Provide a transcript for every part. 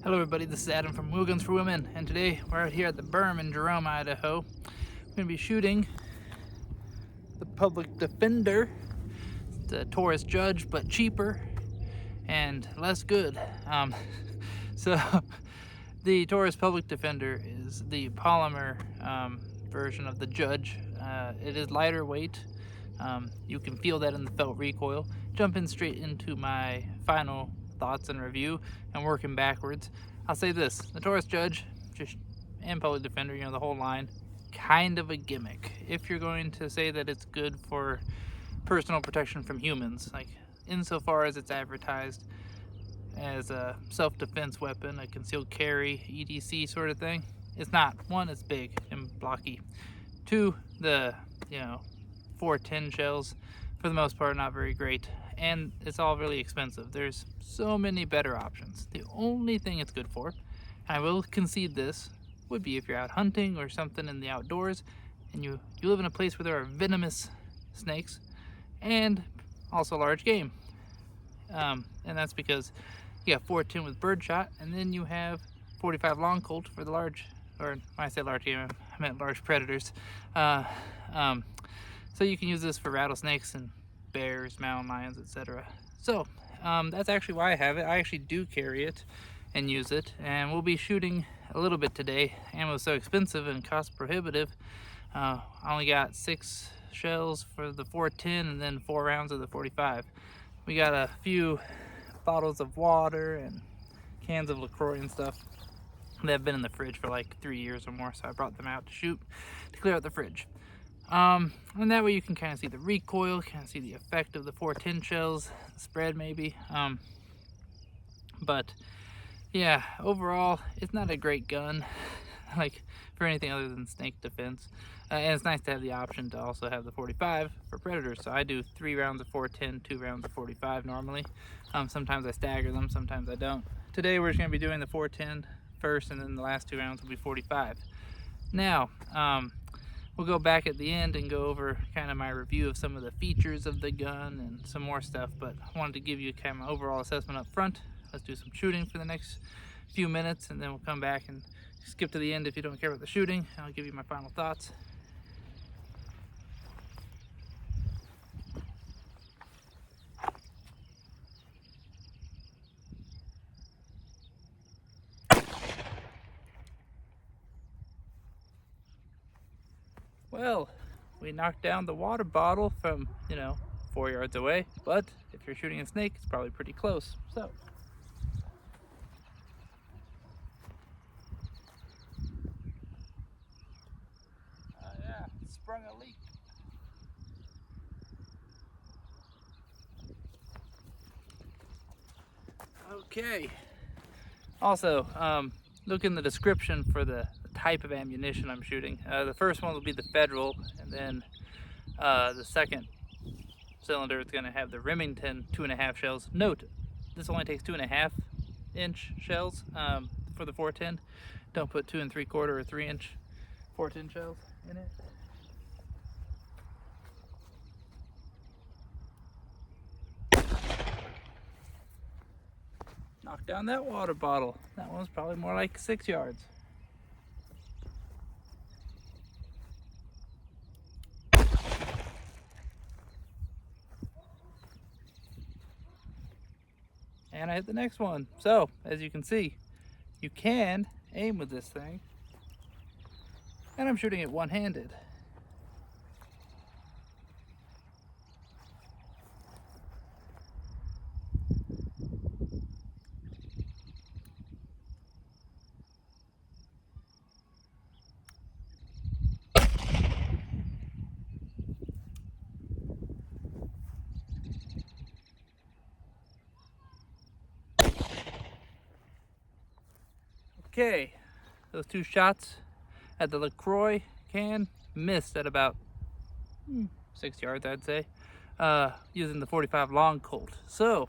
Hello everybody, this is Adam from Wheel Guns for Women, and today we're out here at the berm in Jerome, Idaho. We're going to be shooting the Public Defender, the Taurus Judge, but cheaper and less good. So the Taurus Public Defender is the polymer version of the Judge. It is lighter weight. You can feel that in the felt recoil. Jumping straight into my final thoughts and review and working backwards, I'll say this: the Taurus Judge and Public Defender, the whole line, kind of a gimmick. If you're going to say that it's good for personal protection from humans, like insofar as it's advertised as a self-defense weapon, a concealed carry, EDC sort of thing, it's not. One, it's big and blocky. Two, the 410 shells, for the most part, not very great, and it's all really expensive. There's so many better options. The only thing it's good for, and I will concede this, would be if you're out hunting or something in the outdoors and you live in a place where there are venomous snakes and also large game. And that's because you have 410 with birdshot, and then you have 45 long Colt for the large, or when I say large game, I meant large predators. So you can use this for rattlesnakes and bears, mountain lions, etc. So that's actually why I have it. I actually do carry it and use it, and we'll be shooting a little bit today. Ammo is so expensive and cost prohibitive. I only got 6 shells for the 410 and then 4 rounds of the 45. We got a few bottles of water and cans of LaCroix and stuff that have been in the fridge for like 3 years or more, so I brought them out to shoot to clear out the fridge. And that way you can kind of see the recoil, kind of see the effect of the 410 shells, the spread maybe. But yeah, overall, it's not a great gun, like for anything other than snake defense. And it's nice to have the option to also have the 45 for predators. So I do 3 rounds of 410, 2 rounds of 45 normally. Sometimes I stagger them, sometimes I don't. Today we're just going to be doing the 410 first, and then the last 2 rounds will be 45. Now, we'll go back at the end and go over kind of my review of some of the features of the gun and some more stuff, but I wanted to give you kind of an overall assessment up front. Let's do some shooting for the next few minutes, and then we'll come back and skip to the end if you don't care about the shooting. I'll give you my final thoughts. Well, we knocked down the water bottle from, 4 yards away, but if you're shooting a snake, it's probably pretty close. So yeah, sprung a leak. Okay. Also, look in the description for the type of ammunition I'm shooting. The first one will be the Federal, and then the second cylinder is going to have the Remington 2.5 shells. Note, this only takes 2.5 inch shells for the 410. Don't put 2 3/4 or 3 inch 410 shells in it. Knock down that water bottle. That one's probably more like 6 yards. And I hit the next one. So, as you can see, you can aim with this thing. And I'm shooting it one-handed. Okay, those 2 shots at the LaCroix can missed at about 6 yards, I'd say, using the 45 long Colt. So,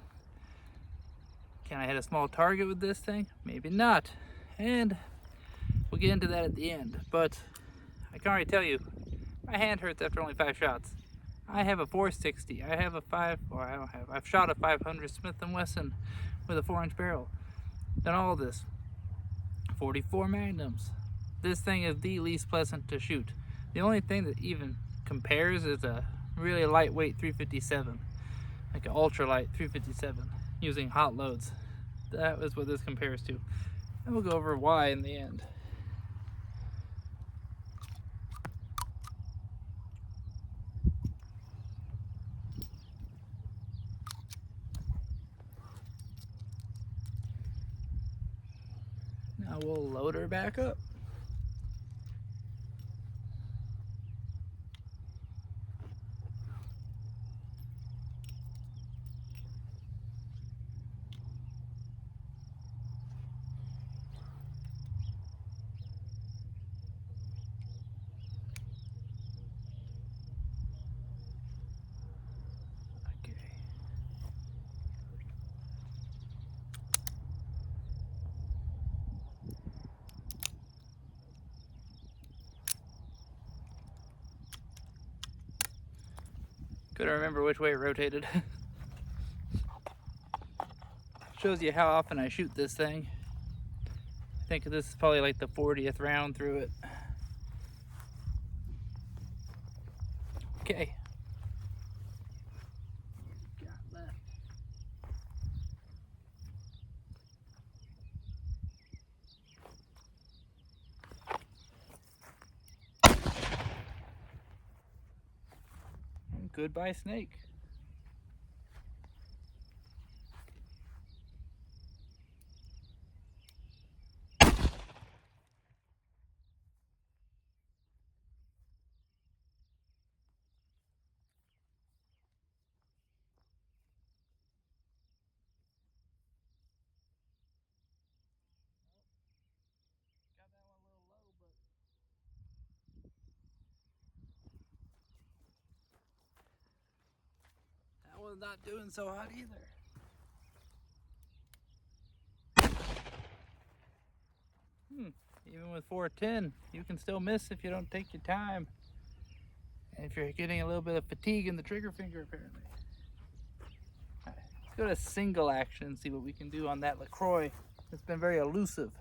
can I hit a small target with this thing? Maybe not. And we'll get into that at the end. But I can already tell you, my hand hurts after only 5 shots. I have a 460. I have a I've shot a 500 Smith & Wesson with a 4-inch barrel. Done all this. 44 magnums. This thing is the least pleasant to shoot. The only thing that even compares is a really lightweight 357, like an ultralight 357 using hot loads. That is what this compares to. And we'll go over why in the end. Now we'll load her back up. Couldn't remember which way it rotated. Shows you how often I shoot this thing. I think this is probably like the 40th round through it. Okay. Goodbye, snake. That one's not doing so hot either. Even with 410, you can still miss if you don't take your time. And if you're getting a little bit of fatigue in the trigger finger, apparently. All right, let's go to single action and see what we can do on that LaCroix. It's been very elusive.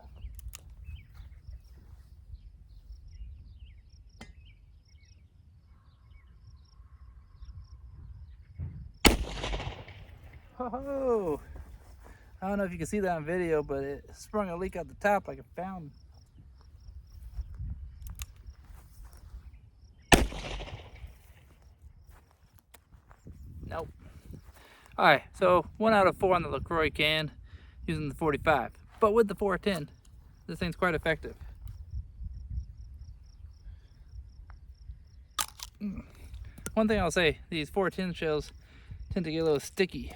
Oh, I don't know if you can see that on video, but it sprung a leak out the top like a fountain. Nope. All right, so 1 out of 4 on the LaCroix can using the 45, but with the 410, this thing's quite effective. One thing I'll say, these 410 shells tend to get a little sticky.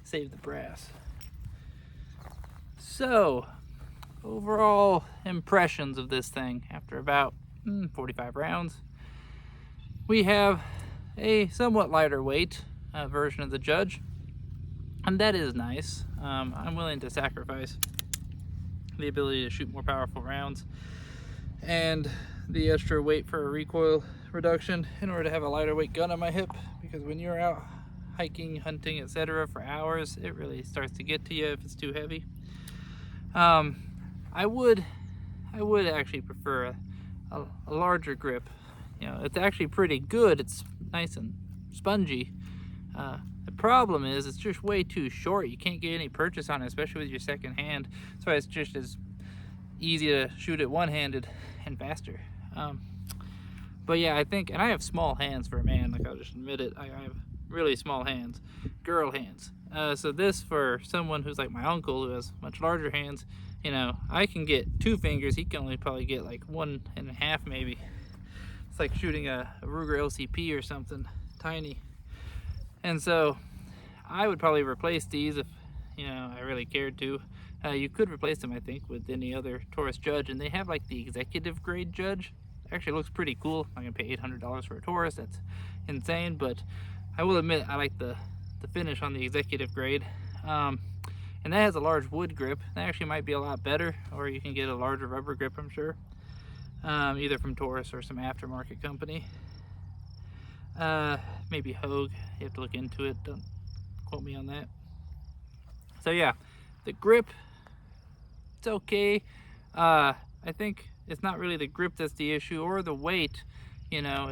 Save the brass. So, overall impressions of this thing after about 45 rounds. We have a somewhat lighter weight version of the Judge, and that is nice. I'm willing to sacrifice the ability to shoot more powerful rounds and the extra weight for a recoil reduction in order to have a lighter weight gun on my hip, because when you're out hiking, hunting, etc. for hours, it really starts to get to you if it's too heavy. I would actually prefer a larger grip. You know, it's actually pretty good. It's nice and spongy. The problem is it's just way too short. You can't get any purchase on it, especially with your second hand. So it's just as easy to shoot it one-handed and faster. But yeah, I think, and I have small hands for a man, like I'll just admit it. I have really small hands, girl hands. So this, for someone who's like my uncle who has much larger hands, you know, I can get 2 fingers. He can only probably get like 1.5 maybe. It's like shooting a Ruger LCP or something tiny. And so I would probably replace these if, you know, I really cared to. You could replace them, I think, with any other Taurus Judge, and they have like the executive grade Judge. It actually looks pretty cool. I'm gonna pay $800 for a Taurus. That's insane, but I will admit I like the finish on the executive grade. And that has a large wood grip. That actually might be a lot better, or you can get a larger rubber grip, I'm sure, either from Taurus or some aftermarket company. maybe Hogue. You have to look into it. Don't quote me on that. So yeah, the grip, it's okay. I think it's not really the grip that's the issue, or the weight. You know,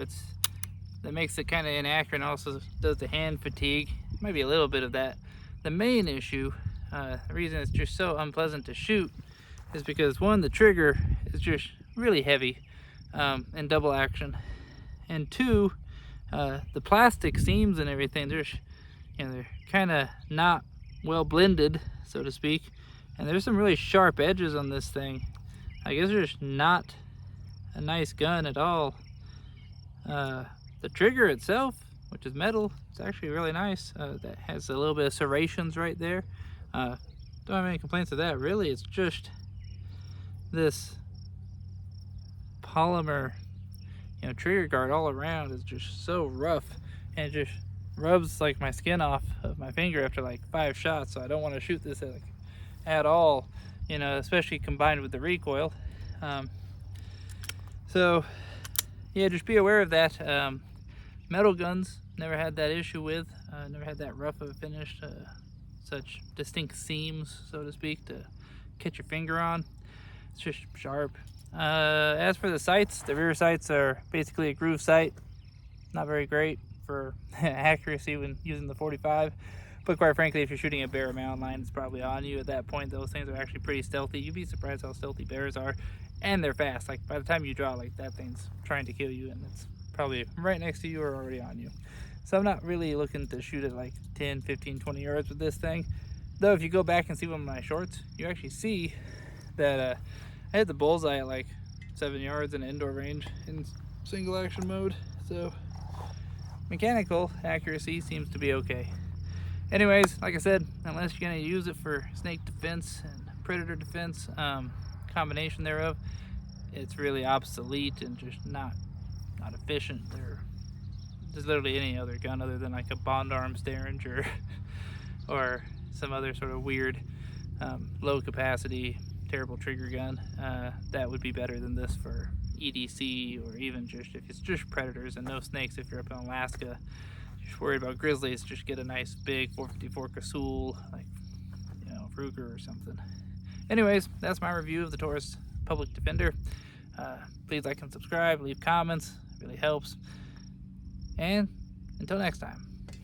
that makes it kind of inaccurate, and also does the hand fatigue. Might be a little bit of that. The main issue, the reason it's just so unpleasant to shoot, is because one, the trigger is just really heavy in double action, and two, the plastic seams and everything, they're kind of not well blended, so to speak, and there's some really sharp edges on this thing. I guess there's not a nice gun at all. The trigger itself, which is metal, it's actually really nice. That has a little bit of serrations right there. Don't have any complaints of that, really. It's just this polymer, trigger guard all around is just so rough, and it just rubs like my skin off of my finger after like 5 shots. So I don't want to shoot this at all, especially combined with the recoil. So yeah, just be aware of that. Metal guns, never had that issue with. Never had that rough of a finish, such distinct seams, so to speak, to catch your finger on. It's just sharp. As for the sights, the rear sights are basically a groove sight. Not very great for accuracy when using the 45. But quite frankly, if you're shooting a bear mountain line, it's probably on you at that point. Those things are actually pretty stealthy. You'd be surprised how stealthy bears are. And they're fast. Like, by the time you draw, like, that thing's trying to kill you, and it's probably right next to you or already on you. So I'm not really looking to shoot at like 10, 15, 20 yards with this thing. Though if you go back and see one of my shorts, you actually see that I hit the bullseye at like 7 yards in indoor range in single action mode. So mechanical accuracy seems to be okay. Anyways, like I said, unless you're going to use it for snake defense and predator defense, combination thereof, it's really obsolete and just not efficient. There's literally any other gun other than like a Bond Arms Derringer or some other sort of weird low capacity terrible trigger gun that would be better than this for EDC, or even just if it's just predators and no snakes. If you're up in Alaska, just worried about grizzlies, just get a nice big 454 Casull, like Ruger or something. Anyways, that's my review of the Taurus Public Defender. Please like and subscribe, leave comments, it really helps. And until next time.